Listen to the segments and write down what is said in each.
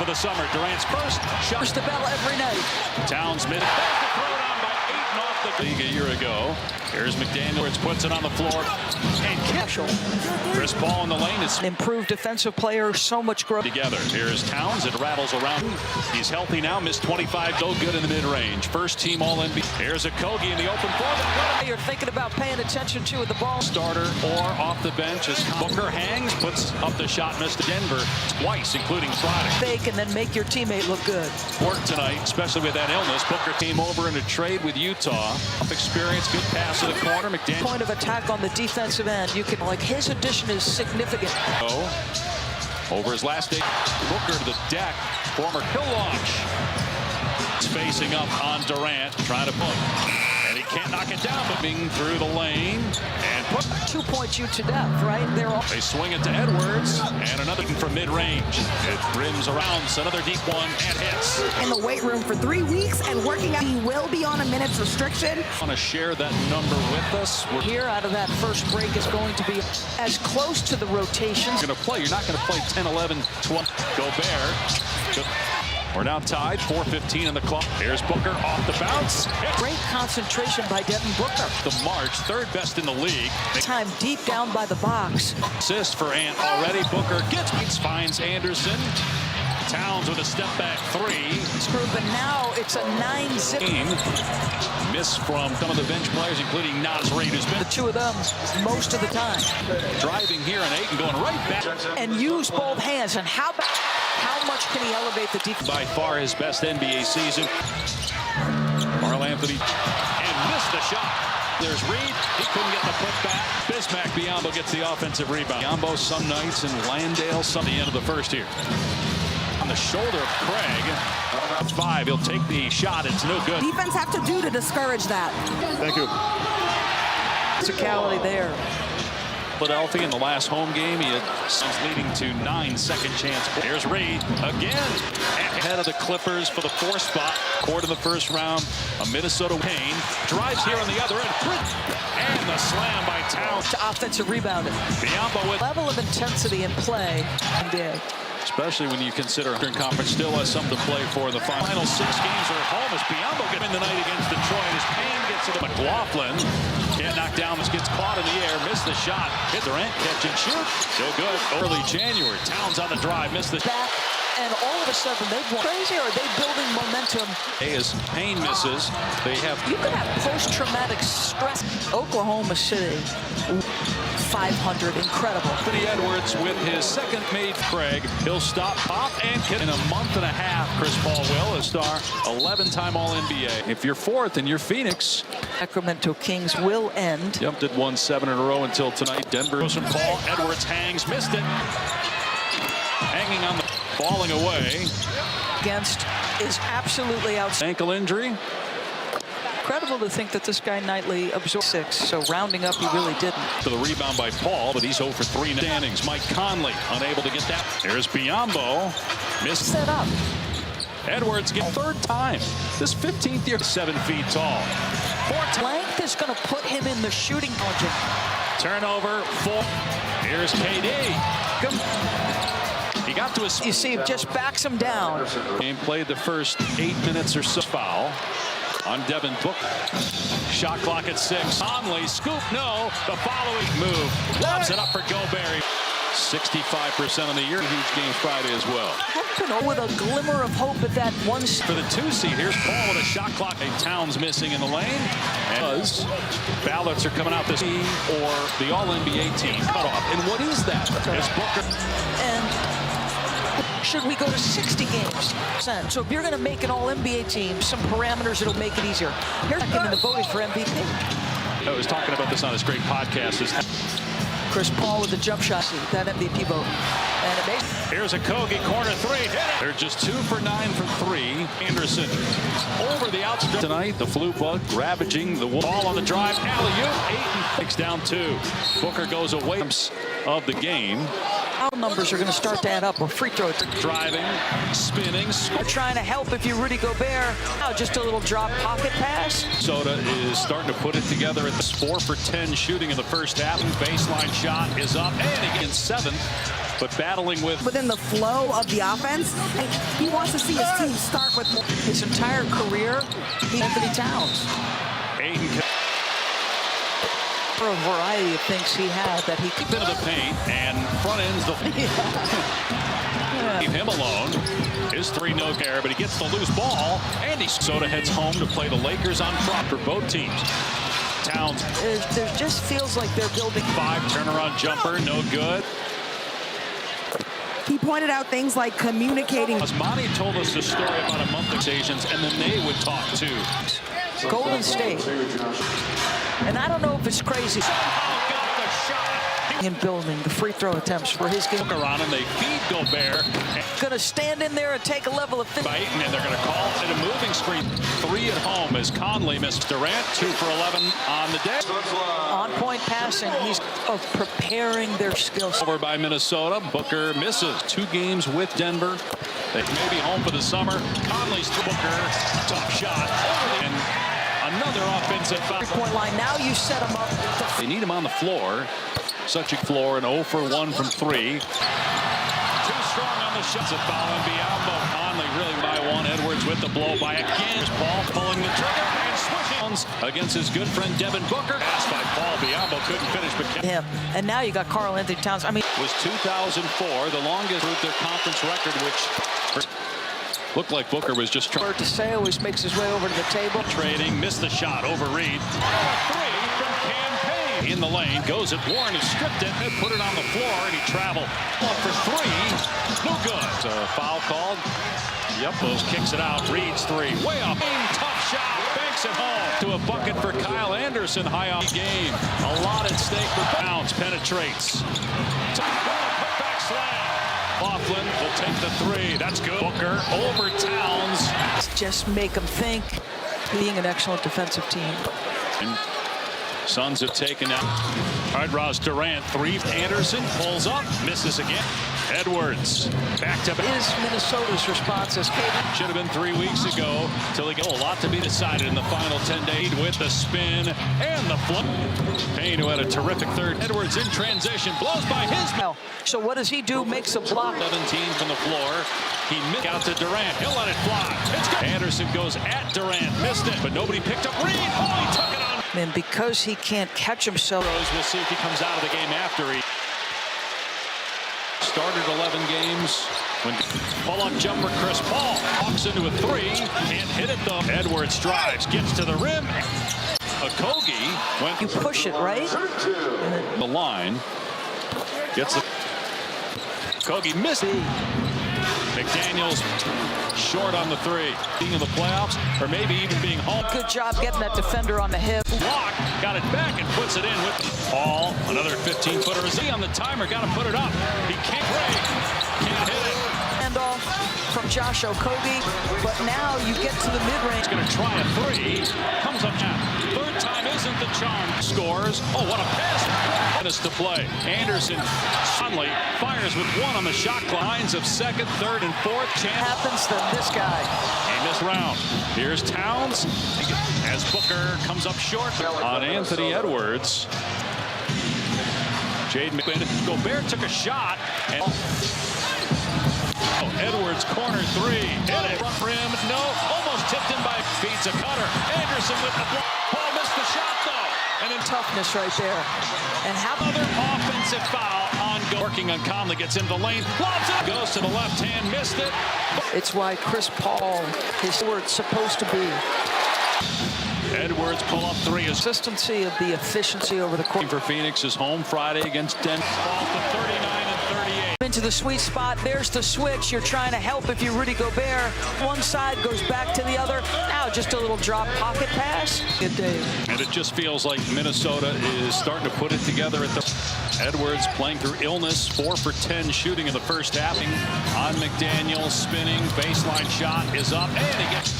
for the summer. Durant's first shot. Push the bell every night. Towns mid. There's the throw down by 8 off the league a year ago. Here's McDaniel. Puts it on the floor. And Special. Chris Paul in the lane is Improved defensive player. So much growth. together. Here's Towns. It rattles around. He's healthy now. Missed 25. So good in the mid-range. First team All-NBA. Here's a Kogi in the open floor. You're thinking about paying attention to the ball. Starter or off the bench as Booker hangs, puts up the shot, missed Denver twice, including Friday. Fake and then make your teammate look good. Work tonight, especially with that illness. Booker came over in a trade with Utah. Experience, good pass to the corner. McDaniel. Point of attack on the defensive end. You can his addition is significant. Over his last day, Booker to the deck. Former Hill launch. He's facing up on Durant, trying to pull. And he can't knock it down, but being through the lane and put 2 points you to death, right? They swing it to Edwards, and another from mid-range. It rims around, another deep one, and hits. In the weight room for 3 weeks and working out. He will be on a minutes restriction. Want to share that number with us? We're Here out of that first break is going to be as close to the rotations. going to play. You're not going to play 10, 11, 12. Gobert. We're now tied, 4:15 in the clock. Here's Booker off the bounce. Great concentration by Devin Booker. The March, third best in the league. Time deep down by the box. Assist for Ant already. Booker finds Anderson. Towns with a step back three. But now it's a 9-zip. Miss from some of the bench players, including Naz Reid, who's been The two of them most of the time. driving here, and Ayton going right back. And use both hands. And how much can he elevate the defense? By far his best NBA season. Carl Anthony and missed the shot. There's Reid. He couldn't get the putback. Bismack Biyombo gets the offensive rebound. Biyombo some nights and Landale some at the end of the first here. On the shoulder of Craig. 5. He'll take the shot. It's no good. Defense have to do to discourage that. Thank you. Physicality there. Philadelphia in the last home game, he had leading to 9 second chance. Here's Reid again, ahead of the Clippers for the 4th spot. Court in the first round, a Minnesota Payne drives here on the other end, and the slam by Towns. To offensive rebounding. Biyombo with Level of intensity in play. And did. especially when you consider conference still has something to play for in the final 6 games are at home as Biyombo gets in the night against Detroit as Payne gets to the McLaughlin. Can't knock down, this gets caught in the air, missed the shot. Hit Durant, catch and shoot. Still good. Early January. Towns on the drive, missed the Back, and all of a sudden they've won. Crazy, or are they building momentum? as Payne misses. They have You could have post-traumatic stress. Oklahoma City, 500, incredible. Anthony Edwards with his second made Craig. He'll stop Pop and Kid in a month and a half. Chris Paul will, a star, 11-time All-NBA. If you're 4th and you're Phoenix. Sacramento Kings will end. Yep, did won 7 in a row until tonight. Denver goes from Paul. Edwards hangs, missed it. Hanging on the falling away. Against is absolutely outstanding. Ankle injury. Incredible to think that this guy nightly absorbed 6. So rounding up, he really didn't. To the rebound by Paul, but he's 0 for 3 in standings. Mike Conley unable to get that. There's Biyombo. Missed. Set up. Edwards get 3rd time. This 15th year, 7 feet tall. 4 Length is going to put him in the shooting margin. turnover. 4. Here's KD. He got to his. You see, it just backs him down. Game played the first 8 minutes or so. Foul on Devin Booker. Shot clock at 6. Conley scoop, no. The following move. Lobs it up for Gobert. 65% of the year. Huge games Friday as well. With a glimmer of hope at that one. For the 2 seed, here's Paul with a shot clock. Towns missing in the lane. As ballots are coming out this team or the All-NBA team cutoff. And what is that? It's Booker. And should we go to 60 games? So if you're going to make an All-NBA team, some parameters that'll make it easier. Here's second in the voting for MVP. I was talking about this on this great podcast. Chris Paul with the jump shot, that MVP vote. And it makes. Here's a Kogi corner 3. Hit it. They're just 2 for 9 from 3. Anderson over the outstretch. Tonight, the flu bug ravaging the ball on the drive. Alley-oop. Ayton takes down 2. Booker goes away of the game. Numbers are going to start to add up. A free throw. Driving, spinning. They're trying to help if you're Rudy Gobert. Now just a little drop pocket pass. Minnesota is starting to put it together. It's 4 for 10 shooting in the first half. Baseline shot is up, and he gets 7th. But battling within the flow of the offense, he wants to see his team start with more. His entire career, Anthony Towns. Aiden. For a variety of things he had that he could. Into the paint and front ends the. Leave him alone. His 3 no care, but he gets the loose ball. And Minnesota heads home to play the Lakers on top for both teams. Towns. There just feels like they're building. 5 turnaround jumper, no good. He pointed out things like communicating. Monty told us the story about a month occasions, and then they would talk too. Golden State. And I don't know if it's crazy. Somehow got the shot. In building the free throw attempts for his game. Around him, they feed Gobert. Going to stand in there and take a level of fit. And they're going to call it a moving screen. 3 at home as Conley missed. Durant 2 for 11 on the day. On point passing. He's preparing their skills. Over by Minnesota. Booker misses 2 games with Denver. They may be home for the summer. Conley's to Booker. Tough shot. And another offensive foul. 3-point line. Now you set him up. They need him on the floor. Such a floor, and 0 for 1 from 3. Too strong on the shots. A foul on Biombo. Conley really by 1. Edwards with the blow by again. Paul pulling the trigger and switching against his good friend Devin Booker. Passed by Paul. Biombo couldn't finish, but him. And now you got Karl Anthony Towns. I mean, it was 2004, the longest with their conference record, which looked like Booker was just trying. To say always makes his way over to the table. Trading, missed the shot over Reed. 3 from Campaign. In the lane, goes at Warren, he stripped it and put it on the floor, and he traveled up for 3. No good. Foul called. Yep, Bose kicks it out. Reed's 3. Way up. Tough shot. Banks it home to a bucket for Kyle Anderson. High on the game. A lot at stake for Towns. Penetrates. Putback slam. Laughlin will take the 3. That's good. Booker over Towns. Just make them think. Being an excellent defensive team. And Suns have taken out. All right, Ross Durant, 3. Anderson pulls up, misses again. Edwards, back to back. Is Minnesota's response as Katie? Should have been 3 weeks ago. Till he got a lot to be decided in the final 10 days with the spin and the flip. Payne, who had a terrific third. Edwards in transition, blows by his. So what does he do? Makes a block. 17 from the floor. He missed out to Durant. He'll let it fly. It's good. Anderson goes at Durant, missed it, but nobody picked up Reed. Oh, he took it on. And because he can't catch himself. We'll see if he comes out of the game after he started 11 games. When pull-up jumper Chris Paul walks into a 3, can't hit it though. Edwards drives, gets to the rim. Okogie went. You push it, right? The line gets the. Okogie missed it. McDaniels short on the 3. Being in the playoffs, or maybe even being home. Good job getting that defender on the hip. Block, got it back and puts it in with Paul. Another 15-footer. Is he on the timer? Got to put it up. He can't break. Can't hit it. Handoff from Josh Okogie, but now you get to the mid-range. He's going to try a 3. Comes up now. 3rd time isn't the charm. Scores. Oh, what a pass. Minutes to play. Anderson, Conley fires with 1 on the shot clock. Lines of 2nd, 3rd, and 4th. Chance happens to this guy. In this round. Here's Towns as Booker comes up short on Anthony Edwards. Jaden McBain. Gobert took a shot. And Edwards corner 3. Hit it. Front rim. No. Almost tipped in by feeds a cutter. Anderson with the block. Paul missed the shot though. And then Toughness right there. And how another offensive foul on working on Conley. Gets into the lane. Lobs it. Goes to the left hand. Missed it. It's why Chris Paul is where it's supposed to be. Edwards pull up 3. Consistency of the efficiency over the court. For Phoenix is home Friday against Denver. Ball to 39 and 38. Into the sweet spot. There's the switch. You're trying to help if you're Rudy Gobert. One side goes back to the other. Now just a little drop pocket pass. Good day. And it just feels like Minnesota is starting to put it together at the. Edwards playing through illness. 4 for 10 shooting in the first half. On McDaniel spinning. Baseline shot is up. And he gets.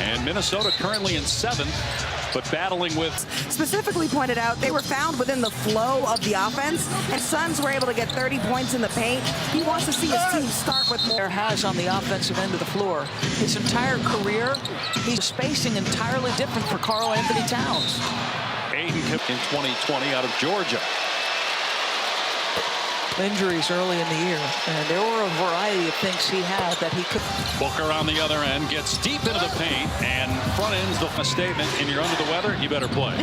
And Minnesota currently in 7th, but battling with. Specifically pointed out, they were found within the flow of the offense, and Suns were able to get 30 points in the paint. He wants to see his team start with more. Has on the offensive end of the floor. His entire career, he's spacing entirely different for Karl Anthony Towns. Aiden in 2020 out of Georgia. Injuries early in the year, and there were a variety of things he had that he could. Booker on the other end gets deep into the paint and front ends the statement. And you're under the weather, you better play.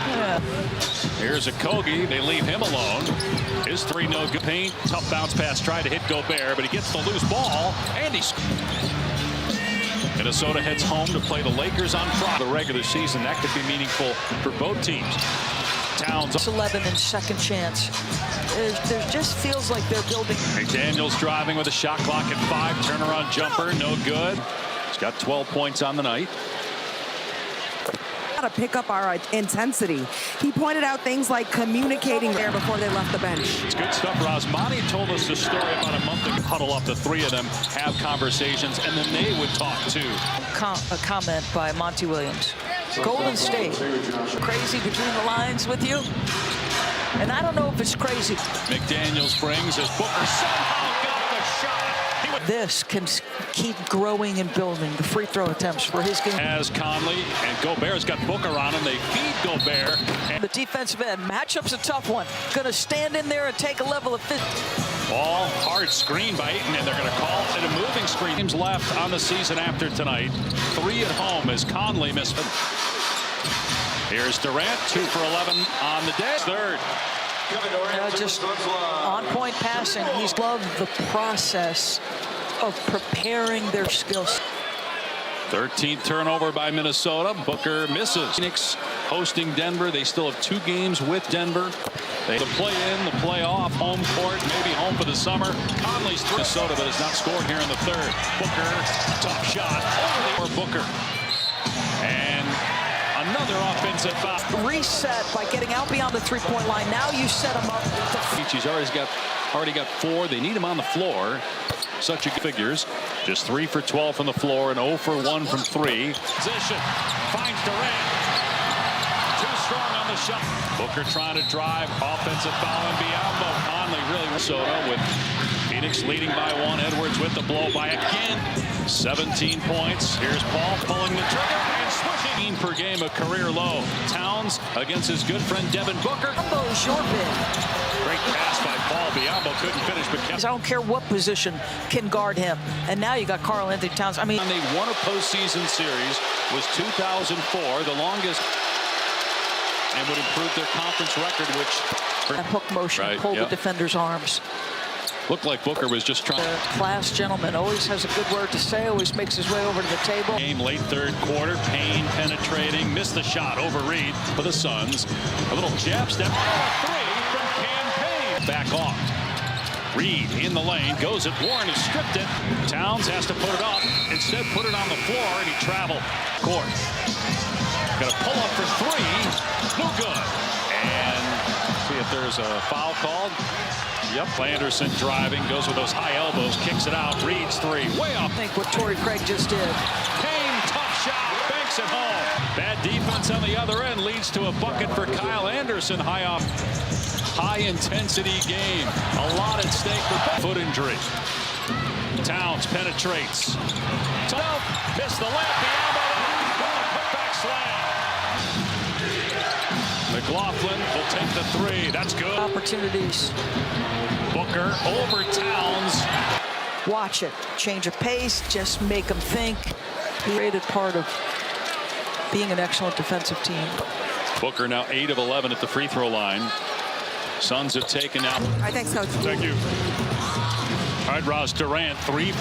Yeah. Here's a Kogi. They leave him alone. His 3 no good. Paint. Tough bounce pass. Tried to hit Gobert, but he gets the loose ball. And he's. Minnesota heads home to play the Lakers on Friday. The regular season, that could be meaningful for both teams. Towns. 11 and second chance. There just feels like they're building. McDaniels driving with a shot clock at 5. Turnaround jumper, no good. He's got 12 points on the night. To pick up our intensity. He pointed out things like communicating there before they left the bench. It's good stuff. Rosmani told us the story about a month ago. Huddle up, the 3 of them have conversations, and then they would talk too. A comment by Monty Williams. Golden State, crazy between the lines with you? And I don't know if it's crazy. McDaniels brings as Booker somehow got the shot. This can keep growing and building. The free throw attempts for his game. As Conley and Gobert's got Booker on him. They feed Gobert. The defensive end. Matchup's a tough one. Going to stand in there and take a level of fit. Ball, hard screen by Ayton, and they're going to call it a moving screen. Teams left on the season after tonight. 3 at home as Conley missed. Here's Durant, 2 for 11 on the day. 3rd. Just on-point passing. He's loved the process of preparing their skills. 13th turnover by Minnesota. Booker misses. Phoenix hosting Denver. They still have 2 games with Denver. They the play in, the play off, home court, maybe home for the summer. Conley's through Minnesota, but has not scored here in the 3rd. Booker, tough shot over the Booker. And another offensive foul. Reset by getting out beyond the 3-point line. Now you set him up. He's already got 4. They need him on the floor. Such a figures. Just 3 for 12 from the floor and 0 for 1 from 3. Position finds Durant. Too strong on the shot. Booker trying to drive. Offensive foul and Biyombo. Conley really Minnesota with Phoenix leading by 1. Edwards with the blow by again. 17 points. Here's Paul pulling the trigger and swishing per game, a career low. Towns against his good friend Devin Booker. Biyombo's your big. Great pass by Paul. Biyombo couldn't finish, but I don't care what position can guard him. And now you got Karl Anthony Towns. I mean, they won a postseason series was 2004, the longest, and would improve their conference record, which that hook motion, pull the defender's arms. Looked like Booker was just trying. The class gentleman always has a good word to say, always makes his way over to the table. Game late 3rd quarter, Payne penetrating, missed the shot over Reed for the Suns. A little jab step, 3 from Payne. Back off. Reed in the lane, goes at Warren, he stripped it. Towns has to put it up, instead put it on the floor, and he traveled. Court. Got a pull up for 3, no good. And see if there's a foul called. Yep, Anderson driving, goes with those high elbows, kicks it out, Reed's 3, way off. I think what Torrey Craig just did. Payne, tough shot, banks it home. Bad defense on the other end leads to a bucket for Kyle Anderson. High intensity game. A lot at stake for foot injury. Towns penetrates. Missed the layup. Biyombo, putback slam. McLaughlin will take the 3. That's good. Opportunities. Booker over Towns. Watch it. Change of pace. Just make them think. He rated part of being an excellent defensive team. Booker now 8 of 11 at the free throw line. Suns have taken out. All right, thanks, Coach. Thank you. All right, Ross Durant, 3.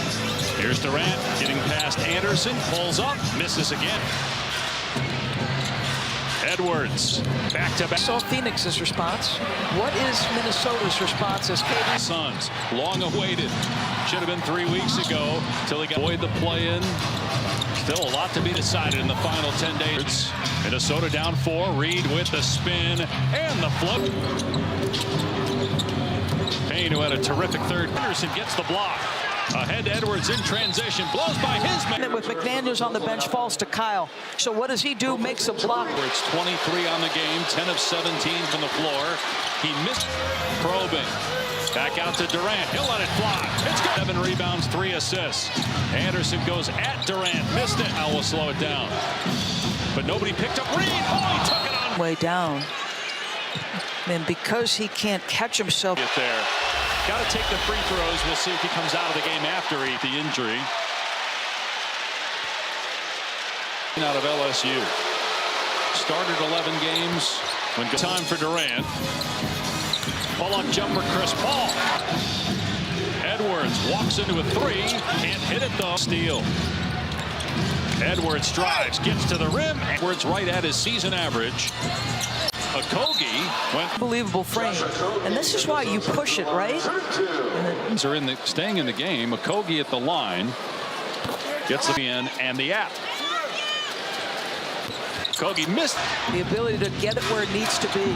Here's Durant getting past Anderson. Pulls up, misses again. Edwards, back-to-back. Saw Phoenix's response. What is Minnesota's response as KD? Suns, long awaited. Should have been 3 weeks ago till he got avoid the play-in. Still a lot to be decided in the final 10 days. Minnesota down 4. Reed with the spin and the flip. Payne, who had a terrific 3rd. Anderson gets the block. Ahead to Edwards in transition. Blows by his man. With McDaniels on the bench, falls to Kyle. So what does he do? Makes a block. Edwards 23 on the game, 10 of 17 from the floor. He missed. Probing. Back out to Durant. He'll let it fly. It's good. 7 rebounds, 3 assists. Anderson goes at Durant. Missed it. I will slow it down. But nobody picked up Reed. Oh, he took it on. Way down. And because he can't catch himself. Get there. Got to take the free throws. We'll see if he comes out of the game after the injury. Out of LSU. Started 11 games. When time for Durant. Pull-up jumper, Chris Paul. Edwards walks into a 3. Can't hit it, though. Steal. Edwards drives, gets to the rim. Edwards right at his season average. Okogie went. Unbelievable frame. And this is why you push it, right? Are staying in the game. Okogie at the line. Gets it in, and the app. Okogie missed. The ability to get it where it needs to be.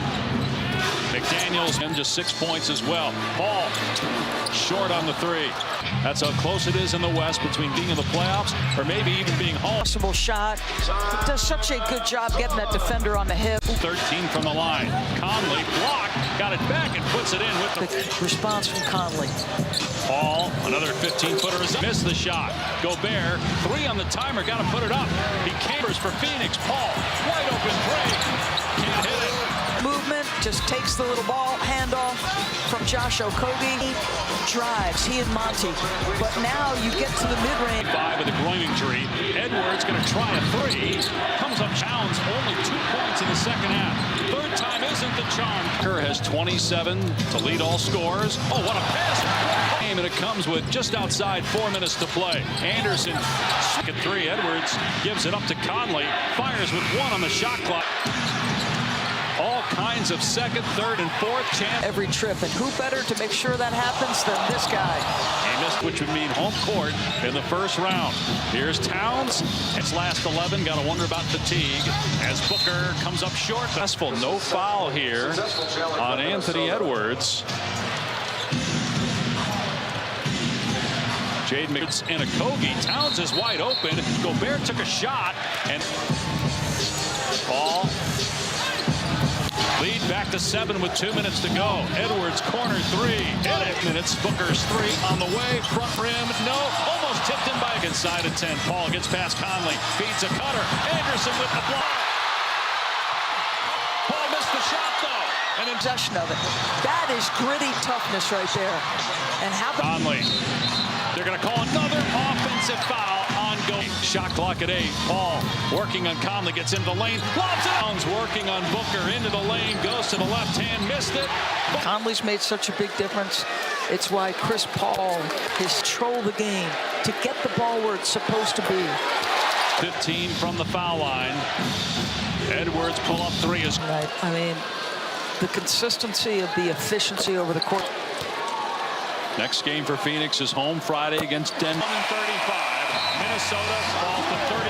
McDaniels and just 6 points as well. Paul short on the 3. That's how close it is in the West between being in the playoffs or maybe even being home. Possible shot. He does such a good job getting that defender on the hip. 13 from the line. Conley blocked, got it back and puts it in with the response from Conley. Paul, another 15-footer, missed the shot. Gobert, 3 on the timer, got to put it up. He cambers for Phoenix. Paul, wide open 3. Can't hit it. Movement, just takes the little ball, handoff from Josh Okogie. Drives, he and Monty. But now you get to the mid-range. 5 with a groin injury. Edwards going to try a 3. Comes up, Towns, only 2 points in the second half. Third time isn't the charm. Kerr has 27 to lead all scores. Oh, what a pass. And it comes with just outside 4 minutes to play. Anderson, second 3. Edwards gives it up to Conley. Fires with 1 on the shot clock. All kinds of second, third, and fourth chance. Every trip, and who better to make sure that happens than this guy? He missed, which would mean home court in the first round. Here's Towns. His last 11. Got to wonder about fatigue as Booker comes up short. Successful, no foul here on Anthony Edwards. Jaden McDaniels and Okogie. Towns is wide open. Gobert took a shot, and Paul. Lead back to 7 with 2 minutes to go. Edwards corner 3. Hit it. Minutes. Booker's 3 on the way. Front rim. No. Almost tipped in by inside of 10. Paul gets past Conley. Feeds a cutter. Anderson with the block. Paul missed the shot though. And in possession of it. That is gritty toughness right there. And how about Conley. They're going to call another offensive foul ongoing. Shot clock at 8. Paul working on Conley, gets into the lane. Lobs it. Working on Booker into the lane, goes to the left hand, missed it. Conley's made such a big difference. It's why Chris Paul has controlled the game to get the ball where it's supposed to be. 15 from the foul line. Edwards pull up 3 is right. I mean, the consistency of the efficiency over the court. Next game for Phoenix is home Friday against Denver. 35. Minnesota falls to 30.